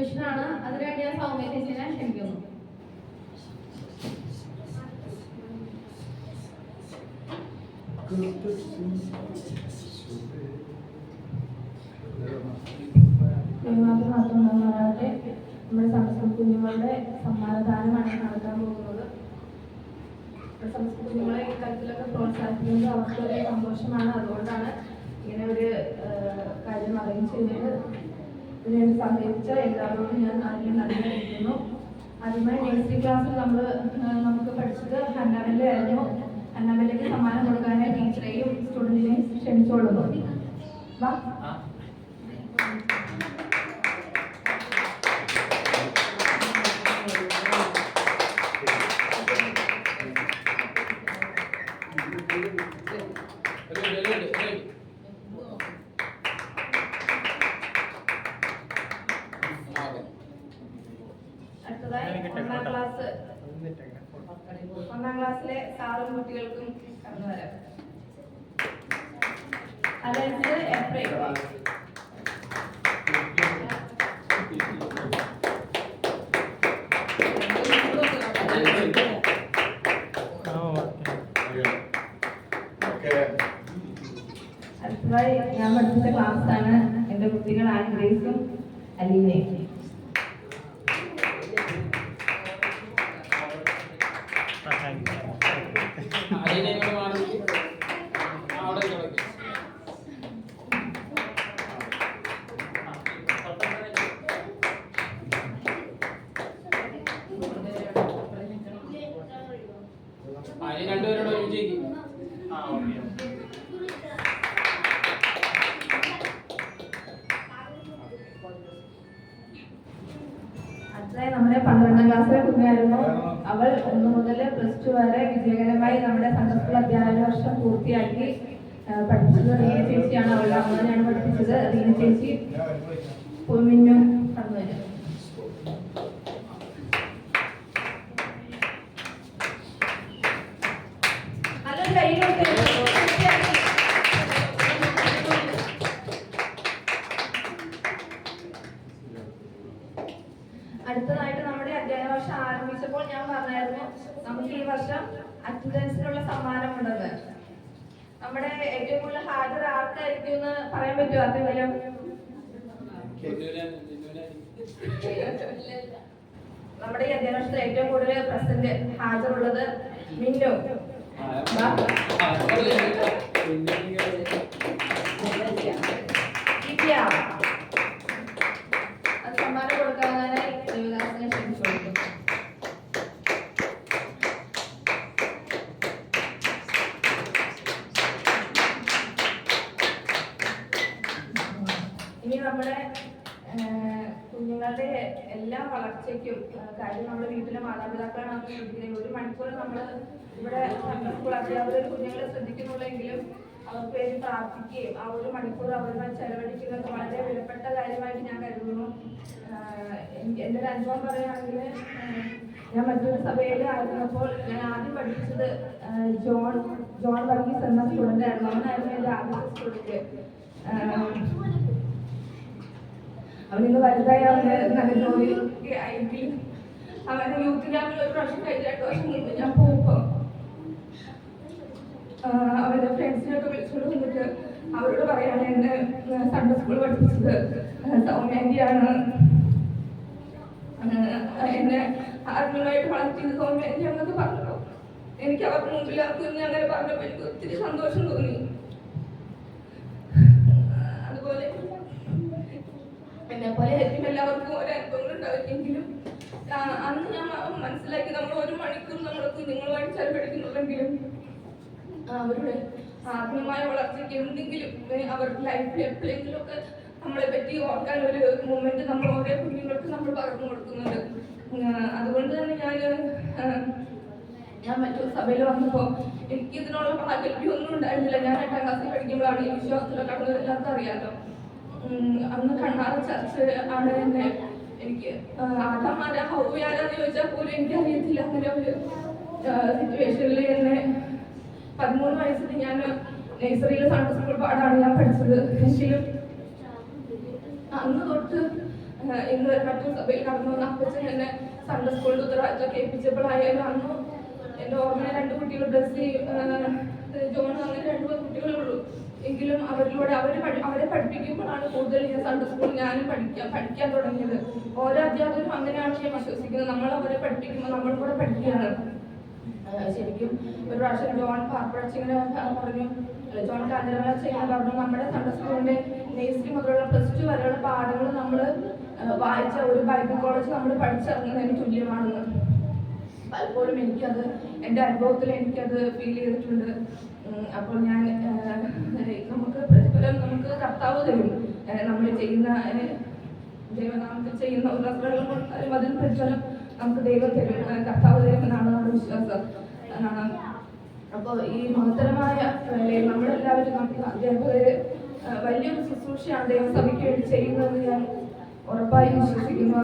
ഇൻട്രൊഡക്ഷനാണ്. അതിനുവേണ്ടി ഞാൻ സൗമ്യ ചേച്ചിനെ ക്ഷണിക്കുന്നു. നമ്മുടെ സംസ്കൃത കുഞ്ഞുങ്ങളുടെ സമ്മാനദാനമാണ് നടത്താൻ പോകുന്നത്. സംസ്കൃത കുഞ്ഞുങ്ങളെ ഈ തരത്തിലൊക്കെ പ്രോത്സാഹിപ്പിക്കുന്നത് അവർക്കൊരു സന്തോഷമാണ്. അതുകൊണ്ടാണ് ഇങ്ങനെ ഒരു കാര്യം അറേഞ്ച് ചെയ്തത്. ഇതിനെ സഹകരിച്ച എല്ലാവരോടും ഞാൻ ആദ്യം നന്ദി അറിയിക്കുന്നു. ആദ്യമായി നഴ്സറി ക്ലാസ്സിൽ നമുക്ക് പഠിച്ചത് ഹന്നാബെല്ലയായിരുന്നു. ഹന്നാബെല്ലയ്ക്ക് സമ്മാനം കൊടുക്കാനായി ടീച്ചറെയും സ്റ്റുഡൻറ്റിനെയും ക്ഷണിച്ചോളുന്നു. വാ. ഒന്നാം ക്ലാസ്സിലെ സാറും കുട്ടികൾക്കും കടന്നു വരാം. Allen's April. അടുത്തതായി ഞാൻ പഠിപ്പിച്ച ക്ലാസ്സാണ് എൻ്റെ കുട്ടികൾ ആൻഗ്രേസും അലീനയും. നമ്മുടെ 12ാം ക്ലാസ്സിലെ കുഞ്ഞായിരുന്നു. അവൾ 1 മുതൽ +2 വരെ വിജയകരമായി നമ്മുടെ സൺഡേ സ്കൂൾ അധ്യയന വർഷം പൂർത്തിയാക്കി പഠിച്ചത് റീന ചേച്ചിയാണ്. അവളുടെ അമ്മനെയാണ് പഠിപ്പിച്ചത്. റീന ചേച്ചി പൊമിഞ്ഞു കടന്നു വരും. അടുത്തതായിട്ട് നമ്മുടെ അധ്യയന വർഷം ആരംഭിച്ചപ്പോൾ ഞാൻ പറഞ്ഞായിരുന്നു നമുക്ക് ഈ വർഷം അറ്റൻഡൻസിനുള്ള സമ്മാനമുണ്ടെന്ന്. നമ്മുടെ ഏറ്റവും കൂടുതൽ ഹാജർ ആർക്കായിരിക്കും എന്ന് പറയാൻ പറ്റുമോ? ആർക്കെങ്കിലും നമ്മുടെ ഈ അധ്യയന വർഷത്തിൽ ഏറ്റവും കൂടുതൽ പ്രസന്റ് ഹാജറുള്ളത് മിന്നു. അത് സമ്മാനം കൊടുക്കാനായി ദേവദാസിനെ ക്ഷണിച്ചു. ഇനി നമ്മുടെ കുഞ്ഞുങ്ങളുടെ എല്ലാ വളർച്ചയ്ക്കും കാര്യം നമ്മുടെ വീട്ടിലെ മാതാപിതാക്കളാണ് നമ്മൾ ശ്രദ്ധിക്കുന്നത്. 1 മണിക്കൂർ നമ്മൾ ഇവിടെ സ്കൂൾ അധ്യാപകർ കുഞ്ഞുങ്ങളെ ശ്രദ്ധിക്കുന്നുള്ളെങ്കിലും അവർക്ക് വേണ്ടി പ്രാർത്ഥിക്കുകയും ആ 1 മണിക്കൂർ അവരുമായി ചെലവഴിക്കുന്നത് വളരെ വിലപ്പെട്ട കാര്യമായിട്ട് ഞാൻ കരുതുന്നു. എൻ്റെ ഒരു അനുഭവം പറയുകയാണെങ്കിൽ ഞാൻ മറ്റൊരു സഭയിൽ ആയിരുന്നപ്പോൾ ഞാൻ ആദ്യം പഠിപ്പിച്ചത് ജോൺ വർഗീസ് എന്ന സ്റ്റുഡൻ്റ് ആയിരുന്നു. അവനായിരുന്നു എൻ്റെ ആദ്യത്തെ സ്റ്റുഡൻറ്റ്. അവനിന്ന് വലുതായി അവന് നല്ല ജോലി ആയിട്ട് അവന് യൂത്ത് ക്യാമ്പിൽ 1 വർഷം കഴിഞ്ഞ് 2 വർഷം മുമ്പ് ഞാൻ പോകുമ്പോൾ അവരുടെ ഫ്രണ്ട്സിനൊക്കെ വിളിച്ചുകൊണ്ട് വന്നിട്ട് അവരോട് പറയാണ് എന്നെ സൺഡേ സ്കൂൾ പഠിപ്പിച്ചത് സൗമ്യാൻ്റിയാണ്, എന്നെ ആത്മീയമായിട്ട് വളർത്തിയത് സൗമ്യാൻ്റി എന്നൊക്കെ പറഞ്ഞു. എനിക്ക് അവർക്ക് മുമ്പിൽ ആ കുഞ്ഞ് അങ്ങനെ പറഞ്ഞപ്പോൾ എനിക്ക് ഒത്തിരി സന്തോഷം തോന്നി. അതുപോലെ എന്നെപ്പോലെ ആയിരിക്കും എല്ലാവർക്കും ഓരോ അനുഭവങ്ങൾ ഉണ്ടാവില്ലെങ്കിലും അന്ന് ഞാൻ മനസ്സിലാക്കി നമ്മൾ 1 മണിക്കൂർ നമ്മുടെ കുഞ്ഞുങ്ങളുമായിട്ട് ചെലവഴിക്കുന്നുണ്ടെങ്കിലും അവരുടെ ആത്മീയമായ വളർച്ചയ്ക്ക് എന്തെങ്കിലും അവരുടെ ലൈഫിൽ എപ്പോഴെങ്കിലും ഒക്കെ നമ്മളെ പറ്റി ഓർക്കാൻ ഒരു മൊമെന്റ് നമ്മൾ ഓരോ കുഞ്ഞുങ്ങൾക്ക് നമ്മൾ പകർന്നു കൊടുക്കുന്നുണ്ട്. അതുകൊണ്ട് തന്നെ ഞാൻ മറ്റൊരു സഭയിൽ വന്നപ്പോൾ എനിക്ക് ഇതിനുള്ള പ്രാഗൽഭ്യമൊന്നും ഉണ്ടായിരുന്നില്ല. ഞാൻ 8ാം ക്ലാസ്സിൽ പഠിക്കുമ്പോഴാണ് ഈ വിശ്വാസത്തിലൊക്കെ കടന്നത്. എല്ലാവർക്കും അറിയാമല്ലോ. അന്ന് കണ്ണാറ് ചർച്ച് ആണ് എന്നെ എനിക്ക് ആദാമാരാ ഹൗവയാരാന്ന് ചോദിച്ചാൽ പോലും എനിക്കറിയത്തില്ല. അങ്ങനെ ഒരു സിറ്റുവേഷനിൽ എന്നെ 13 വയസ്സിൽ ഞാൻ നഴ്സറിയിൽ സൺഡേ സ്കൂൾ പാടാണ് ഞാൻ പഠിച്ചത്. എങ്കിലും അന്ന് തൊട്ട് ഇന്ന് മറ്റൊരു സഭയിൽ നടന്നു വന്ന അപ്പച്ചൻ എന്നെ സൺഡേ സ്കൂളിൽ ഉത്തരവാദിത്തമൊക്കെ ഏൽപ്പിച്ചപ്പോഴായാലും അന്ന് എൻ്റെ ഓർമ്മയിൽ 2 കുട്ടികൾ ബ്ലസ്സി ജോൺ അങ്ങനെ 2 കുട്ടികളേ ഉള്ളൂ. എങ്കിലും അവരിലൂടെ അവരെ പഠിപ്പിക്കുമ്പോഴാണ് കൂടുതൽ ഞാൻ സൺഡേ സ്കൂളിൽ ഞാനും പഠിക്കാൻ തുടങ്ങിയത്. ഓരോ അധ്യാപകരും അങ്ങനെയാണ് ഞാൻ വിശ്വസിക്കുന്നത്. നമ്മൾ അവരെ പഠിപ്പിക്കുമ്പോൾ നമ്മളും കൂടെ പഠിക്കുകയാണ്. ശരിക്കും ഒരു പ്രാവശ്യം ജോൺ പാർപ്പഴച്ചിങ്ങനെ പറഞ്ഞു, ജോൺ കാഞ്ഞിരമല പറഞ്ഞു, നമ്മുടെ സൺഡേ സ്കൂളിൻ്റെ നേഴ്സറി മുതലുള്ള +2 വരെയുള്ള പാഠങ്ങൾ നമ്മൾ വായിച്ച ഒരു ബൈബിൾ കോളേജ് നമ്മൾ പഠിച്ചിറങ്ങുന്നതിന് തുല്യമാണെന്ന്. പലപ്പോഴും എനിക്കത് എൻ്റെ അനുഭവത്തിൽ എനിക്കത് ഫീൽ ചെയ്തിട്ടുണ്ട്. അപ്പോൾ ഞാൻ നമുക്ക് പ്രതിഫലം നമുക്ക് കർത്താവ് തരും. നമ്മൾ ചെയ്യുന്ന ദൈവനാമത്തിൽ ചെയ്യുന്ന ഉള്ളവരും അതിൽ പ്രതിഫലം നമുക്ക് ദൈവം തരും, കർത്താവ് തരും എന്നാണ് നമ്മുടെ വിശ്വാസം. അപ്പോൾ ഈ മഹത്തരമായ വേലയിൽ നമ്മളെല്ലാവരും അധ്യാപകര് വലിയൊരു ശുശ്രൂഷയാണ് ദൈവസഭയ്ക്ക് വേണ്ടി ചെയ്യുന്നതെന്ന് ഞാൻ ഉറപ്പായി വിശ്വസിക്കുന്നു.